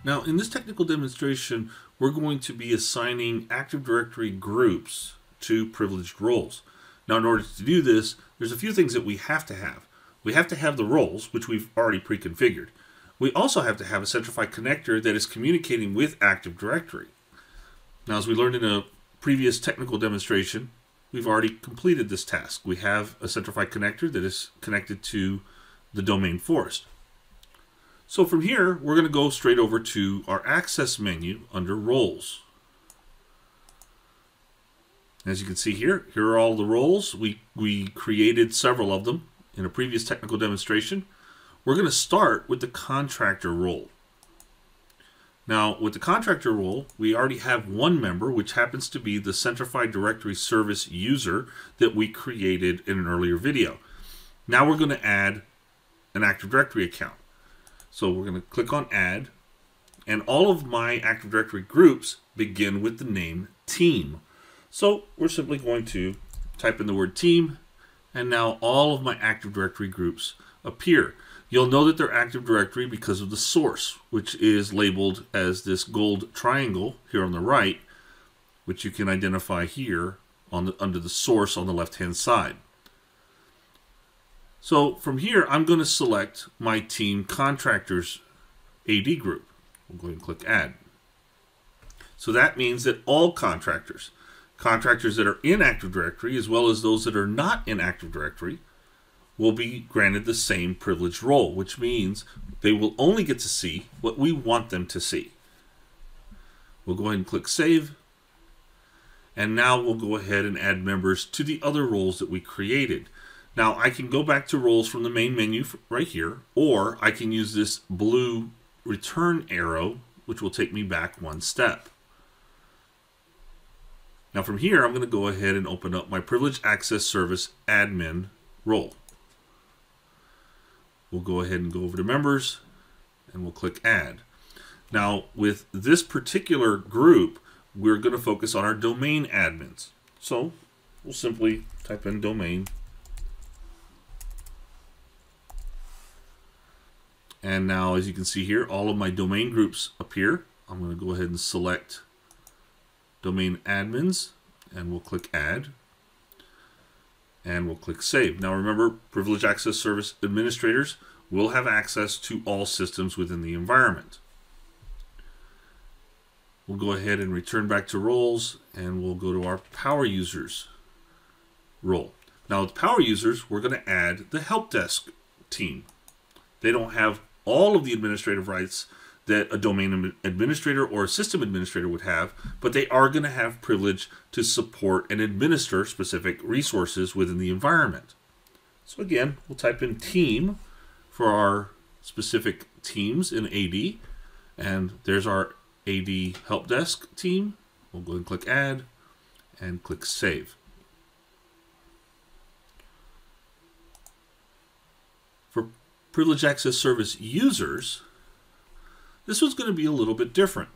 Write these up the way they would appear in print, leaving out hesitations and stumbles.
Now, in this technical demonstration, we're going to be assigning Active Directory groups to privileged roles. Now, in order to do this, there's a few things that we have to have. We have to have the roles, which we've already pre-configured. We also have to have a Centrify connector that is communicating with Active Directory. Now, as we learned in a previous technical demonstration, we've already completed this task. We have a Centrify connector that is connected to the domain forest. So from here, we're going to go straight over to our access menu under roles. As you can see here are all the roles. We created several of them in a previous technical demonstration. We're going to start with the contractor role. Now, with the contractor role, we already have one member, which happens to be the Centrify directory service user that we created in an earlier video. Now we're going to add an Active Directory account. So we're going to click on Add, and all of my Active Directory groups begin with the name Team. So we're simply going to type in the word Team, and now all of my Active Directory groups appear. You'll know that they're Active Directory because of the source, which is labeled as this gold triangle here on the right, which you can identify here under the source on the left-hand side. So from here, I'm going to select my Team Contractors AD group. We'll go ahead and click Add. So that means that all contractors that are in Active Directory, as well as those that are not in Active Directory, will be granted the same privileged role, which means they will only get to see what we want them to see. We'll go ahead and click Save. And now we'll go ahead and add members to the other roles that we created. Now, I can go back to roles from the main menu right here, or I can use this blue return arrow, which will take me back one step. Now, from here, I'm going to go ahead and open up my Privileged Access Service admin role. We'll go ahead and go over to Members, and we'll click Add. Now, with this particular group, we're going to focus on our domain admins. So, we'll simply type in domain. And now, as you can see here, all of my domain groups appear. I'm going to go ahead and select domain admins, and we'll click Add. And we'll click Save. Now remember, Privileged Access Service administrators will have access to all systems within the environment. We'll go ahead and return back to roles, and we'll go to our power users role. Now with power users, we're going to add the help desk team. They don't have all of the administrative rights that a domain administrator or a system administrator would have, but they are going to have privilege to support and administer specific resources within the environment. So again, we'll type in team for our specific teams in AD, and there's our AD help desk team. We'll go ahead and click Add and click Save. For Privileged Access Service users, this one's going to be a little bit different.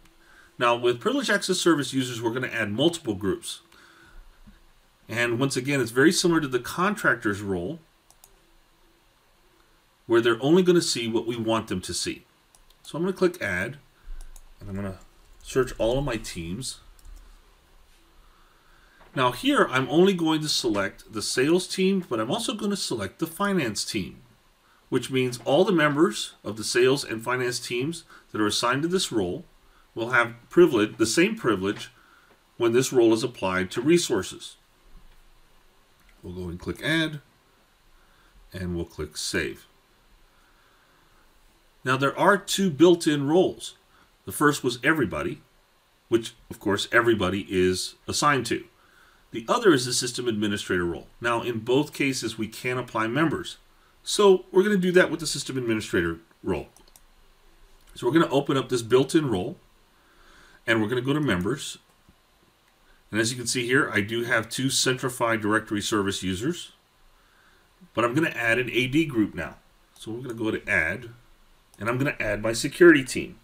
Now, with Privileged Access Service users, we're going to add multiple groups. And once again, it's very similar to the contractor's role, where they're only going to see what we want them to see. So I'm going to click Add, and I'm going to search all of my teams. Now here, I'm only going to select the sales team, but I'm also going to select the finance team, which means all the members of the sales and finance teams that are assigned to this role will have the same privilege when this role is applied to resources. We'll go and click Add, and we'll click Save. Now there are two built-in roles. The first was everybody, which of course everybody is assigned to. The other is the system administrator role. Now in both cases we can apply members. So we're going to do that with the system administrator role. So we're going to open up this built-in role, and we're going to go to members. And as you can see here, I do have two Centrify directory service users, but I'm going to add an AD group now. So we're going to go to Add, and I'm going to add my security team.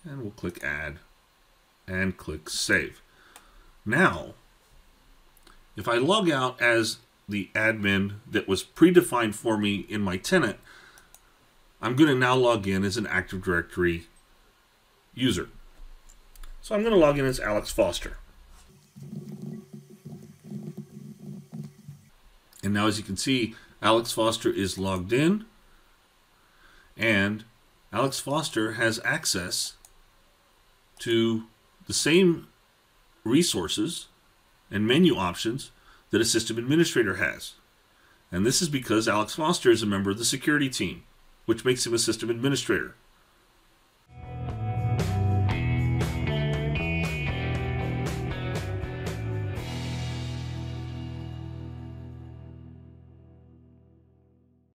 And we'll click Add and click Save. Now, if I log out as the admin that was predefined for me in my tenant, I'm going to now log in as an Active Directory user. So I'm going to log in as Alex Foster. And now as you can see, Alex Foster is logged in, and Alex Foster has access to the same resources and menu options that a system administrator has. And this is because Alex Foster is a member of the security team, which makes him a system administrator.